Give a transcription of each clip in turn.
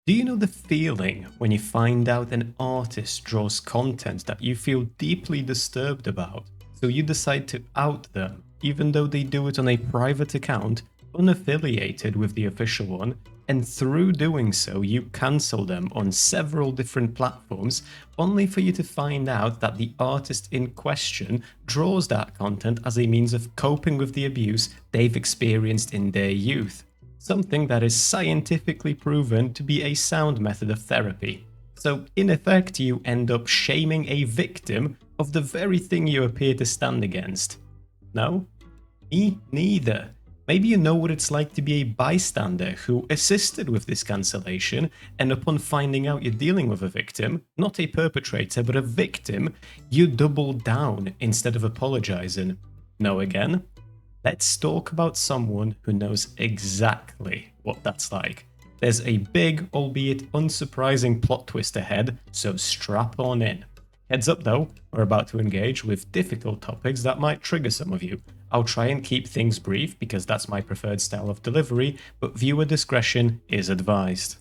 Do you know the feeling when you find out an artist draws content that you feel deeply disturbed about, so you decide to out them, even though they do it on a private account, unaffiliated with the official one, and through doing so you cancel them on several different platforms, only for you to find out that the artist in question draws that content as a means of coping with the abuse they've experienced in their youth? Something that is scientifically proven to be a sound method of therapy. So, in effect, you end up shaming a victim of the very thing you appear to stand against. No? Me neither. Maybe you know what it's like to be a bystander who assisted with this cancellation, and upon finding out you're dealing with a victim, not a perpetrator but a victim, you double down instead of apologizing. No again? Let's talk about someone who knows exactly what that's like. There's a big, albeit unsurprising plot twist ahead, so strap on in. Heads up though, we're about to engage with difficult topics that might trigger some of you. I'll try and keep things brief because that's my preferred style of delivery, but viewer discretion is advised.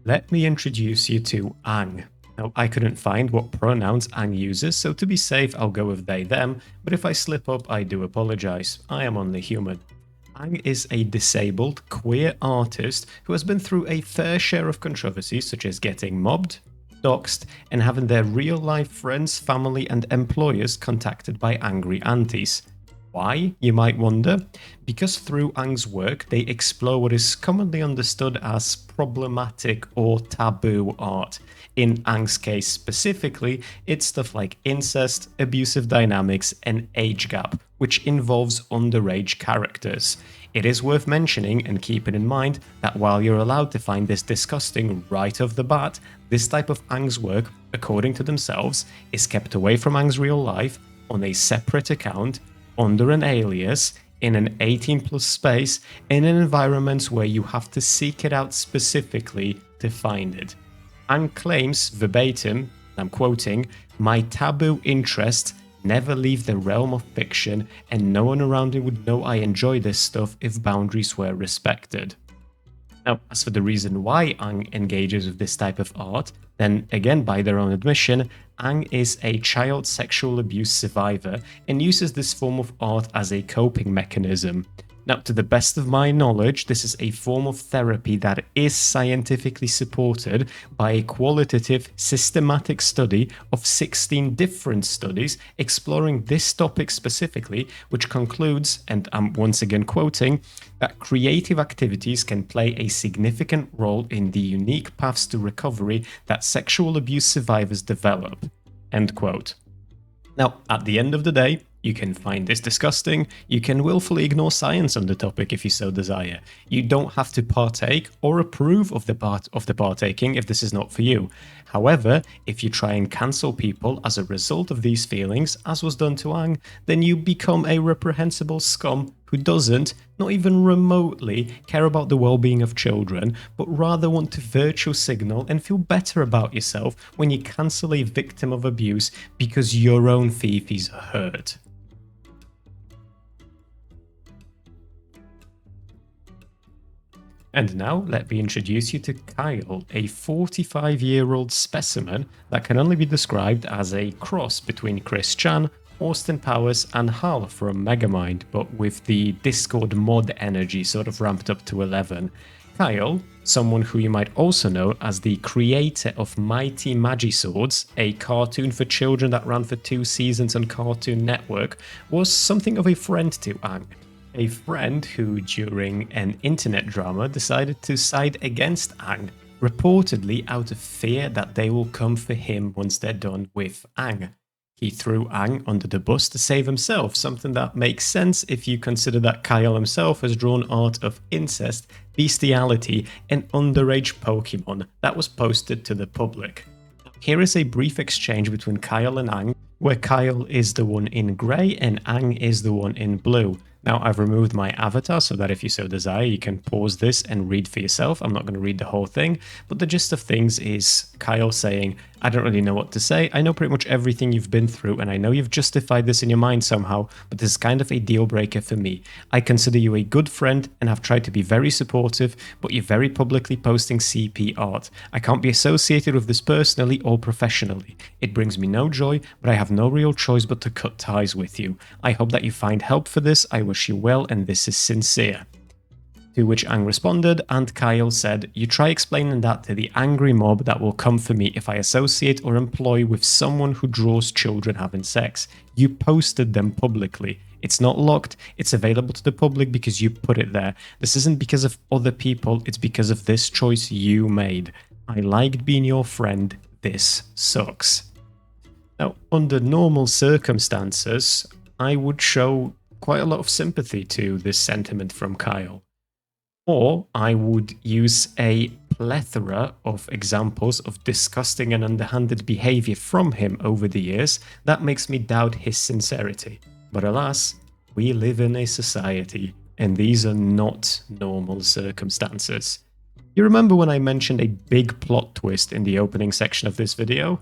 Let me introduce you to Ang. Now, I couldn't find what pronouns Ang uses, so to be safe, I'll go with they, them, but if I slip up, I do apologize. I am only human. Ang is a disabled, queer artist who has been through a fair share of controversies, such as getting mobbed, doxed, and having their real-life friends, family, and employers contacted by angry aunties. Why, you might wonder? Because through Ang's work, they explore what is commonly understood as problematic or taboo art. In Ang's case specifically, it's stuff like incest, abusive dynamics, and age gap, which involves underage characters. It is worth mentioning and keeping in mind that while you're allowed to find this disgusting right off the bat, this type of Ang's work, according to themselves, is kept away from Ang's real life, on a separate account, under an alias, in an 18+ space, in an environment where you have to seek it out specifically to find it. Ang claims verbatim, I'm quoting, "My taboo interests never leave the realm of fiction, and no one around me would know I enjoy this stuff if boundaries were respected." Now, as for the reason why Ang engages with this type of art, then again, by their own admission, Ang is a child sexual abuse survivor and uses this form of art as a coping mechanism. Now, to the best of my knowledge, this is a form of therapy that is scientifically supported by a qualitative, systematic study of 16 different studies exploring this topic specifically, which concludes, and I'm once again quoting, that creative activities can play a significant role in the unique paths to recovery that sexual abuse survivors develop. End quote. Now, at the end of the day, you can find this disgusting, you can willfully ignore science on the topic if you so desire. You don't have to partake or approve of the partaking if this is not for you. However, if you try and cancel people as a result of these feelings, as was done to Ang, then you become a reprehensible scum who doesn't, not even remotely, care about the well-being of children, but rather want to virtue signal and feel better about yourself when you cancel a victim of abuse because your own fifis are hurt. And now, let me introduce you to Kyle, a 45-year-old specimen that can only be described as a cross between Chris Chan, Austin Powers, and Hal from Megamind, but with the Discord mod energy sort of ramped up to 11. Kyle, someone who you might also know as the creator of Mighty Magiswords, a cartoon for children that ran for 2 seasons on Cartoon Network, was something of a friend to Ang. A friend who, during an internet drama, decided to side against Ang, reportedly out of fear that they will come for him once they're done with Ang. He threw Ang under the bus to save himself, something that makes sense if you consider that Kyle himself has drawn art of incest, bestiality, and underage Pokemon that was posted to the public. Here is a brief exchange between Kyle and Ang, where Kyle is the one in grey and Ang is the one in blue. Now, I've removed my avatar so that if you so desire, you can pause this and read for yourself. I'm not going to read the whole thing, but the gist of things is Kyle saying, I don't really know what to say. I know pretty much everything you've been through, and I know you've justified this in your mind somehow, but this is kind of a deal breaker for me. I consider you a good friend and have tried to be very supportive, but you're very publicly posting CP art. I can't be associated with this personally or professionally. It brings me no joy, but I have no real choice but to cut ties with you. I hope that you find help for this. I wish you well, and this is sincere. To which Ang responded, and Kyle said, you try explaining that to the angry mob that will come for me if I associate or employ with someone who draws children having sex. You posted them publicly. It's not locked, it's available to the public because you put it there. This isn't because of other people, it's because of this choice you made. I liked being your friend, this sucks. Now, under normal circumstances, I would show quite a lot of sympathy to this sentiment from Kyle. Or I would use a plethora of examples of disgusting and underhanded behavior from him over the years that makes me doubt his sincerity. But alas, we live in a society, and these are not normal circumstances. You remember when I mentioned a big plot twist in the opening section of this video?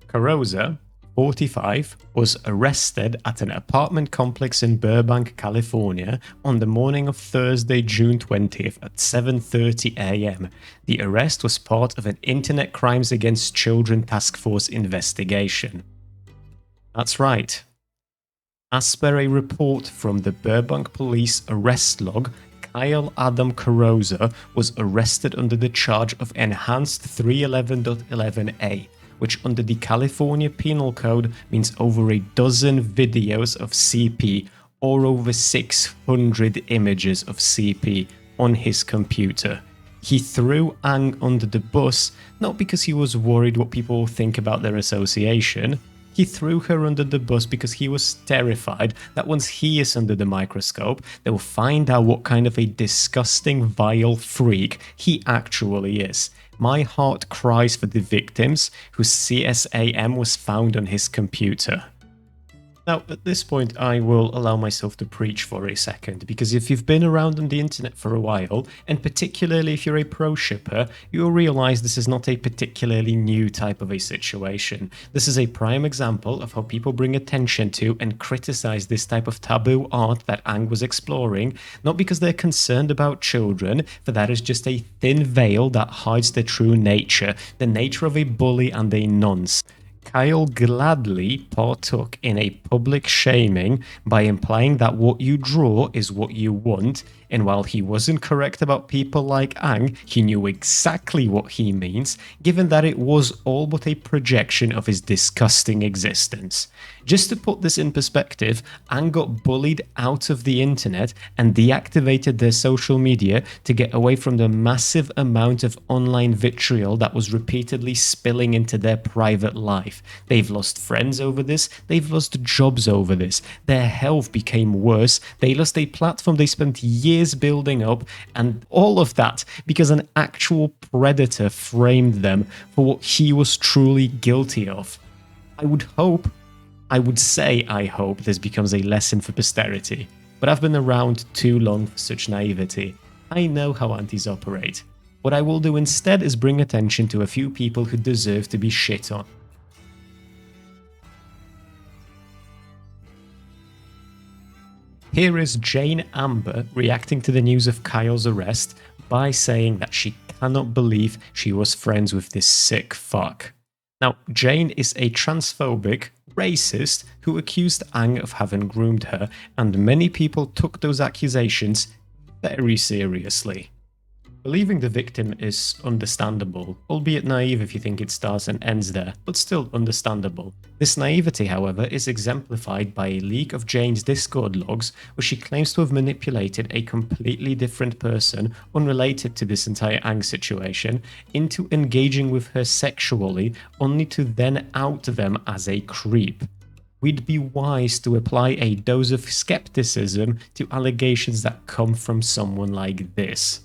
Carrozza, 45, was arrested at an apartment complex in Burbank, California on the morning of Thursday, June 20th at 7:30 a.m. The arrest was part of an Internet Crimes Against Children Task Force investigation. That's right. As per a report from the Burbank Police arrest log, Kyle Adam Carrozza was arrested under the charge of Enhanced 311.11a, which under the California Penal Code means over a dozen videos of CP or over 600 images of CP on his computer. He threw Ang under the bus, not because he was worried what people will think about their association. He threw her under the bus because he was terrified that once he is under the microscope, they will find out what kind of a disgusting, vile freak he actually is. My heart cries for the victims whose CSAM was found on his computer. Now, at this point, I will allow myself to preach for a second, because if you've been around on the internet for a while, and particularly if you're a pro shipper, you'll realize this is not a particularly new type of a situation. This is a prime example of how people bring attention to and criticize this type of taboo art that Ang was exploring, not because they're concerned about children, for that is just a thin veil that hides their true nature, the nature of a bully and a nonce. Kyle gladly partook in a public shaming by implying that what you draw is what you want, and while he wasn't correct about people like Ang, he knew exactly what he means, given that it was all but a projection of his disgusting existence. Just to put this in perspective, Ang got bullied out of the internet and deactivated their social media to get away from the massive amount of online vitriol that was repeatedly spilling into their private life. They've lost friends over this, they've lost jobs over this, their health became worse, they lost a platform they spent years building up, and all of that because an actual predator framed them for what he was truly guilty of. I hope this becomes a lesson for posterity, but I've been around too long for such naivety. I know how antis operate. What I will do instead is bring attention to a few people who deserve to be shit on. Here is Jane Amber reacting to the news of Kyle's arrest by saying that she cannot believe she was friends with this sick fuck. Now, Jane is a transphobic racist who accused Ang of having groomed her, and many people took those accusations very seriously. Believing the victim is understandable, albeit naive if you think it starts and ends there, but still understandable. This naivety, however, is exemplified by a leak of Jane's Discord logs, where she claims to have manipulated a completely different person, unrelated to this entire Ang situation, into engaging with her sexually, only to then out them as a creep. We'd be wise to apply a dose of skepticism to allegations that come from someone like this.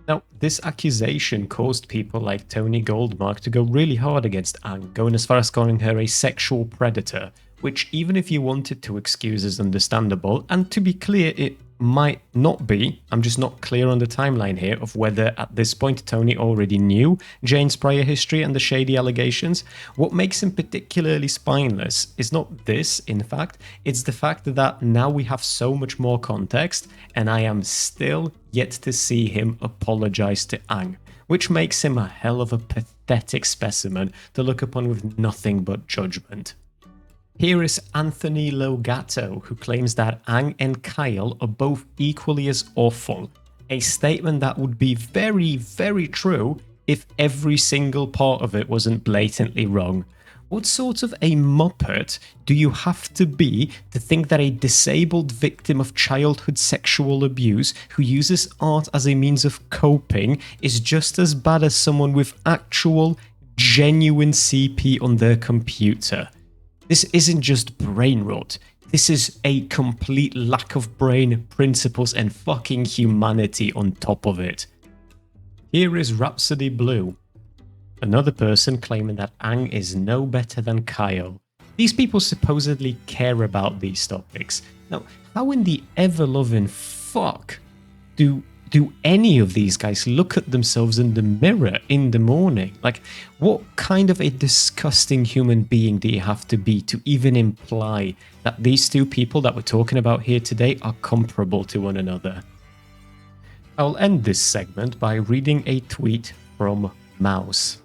Now, this accusation caused people like Tony Goldmark to go really hard against Ang, going as far as calling her a sexual predator, which even if you wanted to excuse is understandable, and to be clear, it might not be. I'm just not clear on the timeline here of whether at this point Tony already knew Jane's prior history and the shady allegations. What makes him particularly spineless is not this, in fact, it's the fact that now we have so much more context and I am still yet to see him apologize to Ang, which makes him a hell of a pathetic specimen to look upon with nothing but judgment. Here is Anthony Logato, who claims that Ang and Kyle are both equally as awful, a statement that would be very, very true if every single part of it wasn't blatantly wrong. What sort of a muppet do you have to be to think that a disabled victim of childhood sexual abuse who uses art as a means of coping is just as bad as someone with actual, genuine CP on their computer? This isn't just brain rot, this is a complete lack of brain, principles and fucking humanity on top of it. Here is Rhapsody Blue, another person claiming that Ang is no better than Kyle. These people supposedly care about these topics. Now, how in the ever-loving fuck do any of these guys look at themselves in the mirror in the morning? Like, what kind of a disgusting human being do you have to be to even imply that these two people that we're talking about here today are comparable to one another? I'll end this segment by reading a tweet from Mouse.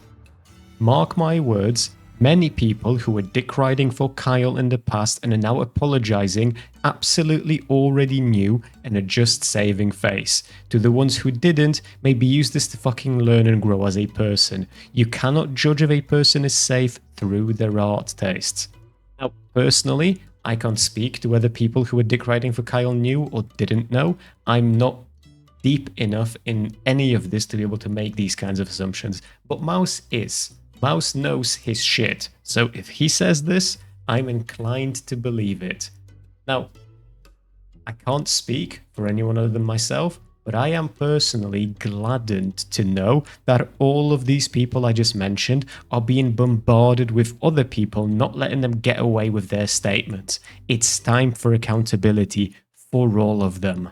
Mark my words, many people who were dick riding for Kyle in the past and are now apologizing absolutely already knew and are just saving face. To the ones who didn't, maybe use this to fucking learn and grow as a person. You cannot judge if a person is safe through their art tastes. Now, personally, I can't speak to whether people who were dick riding for Kyle knew or didn't know. I'm not deep enough in any of this to be able to make these kinds of assumptions, but Mouse is. Mouse knows his shit, so if he says this, I'm inclined to believe it. Now, I can't speak for anyone other than myself, but I am personally gladdened to know that all of these people I just mentioned are being bombarded with other people not letting them get away with their statements. It's time for accountability for all of them.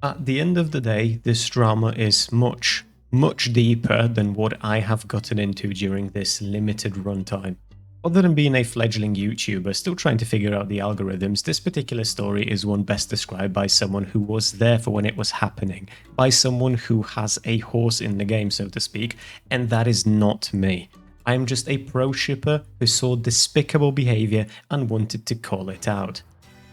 At the end of the day, this drama is much, much deeper than what I have gotten into during this limited runtime. Other than being a fledgling YouTuber still trying to figure out the algorithms, this particular story is one best described by someone who was there for when it was happening, by someone who has a horse in the game, so to speak, and that is not me. I am just a pro shipper who saw despicable behavior and wanted to call it out.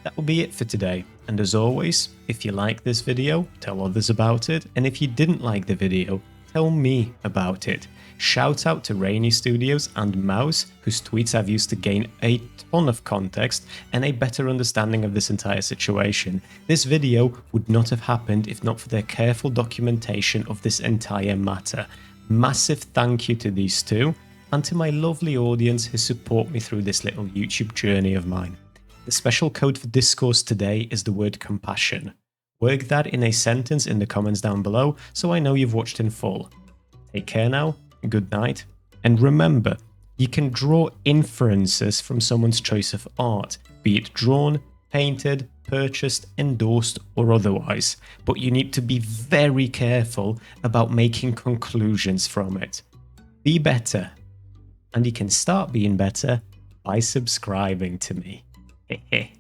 That will be it for today, and as always, if you like this video, tell others about it, and if you didn't like the video, tell me about it. Shout out to Rainy Studios and Mouse, whose tweets I've used to gain a ton of context and a better understanding of this entire situation. This video would not have happened if not for their careful documentation of this entire matter. Massive thank you to these two, and to my lovely audience who support me through this little YouTube journey of mine. The special code for discourse today is the word compassion. Work that in a sentence in the comments down below so I know you've watched in full. Take care now, good night, and remember, you can draw inferences from someone's choice of art, be it drawn, painted, purchased, endorsed, or otherwise, but you need to be very careful about making conclusions from it. Be better, and you can start being better by subscribing to me. Hehe.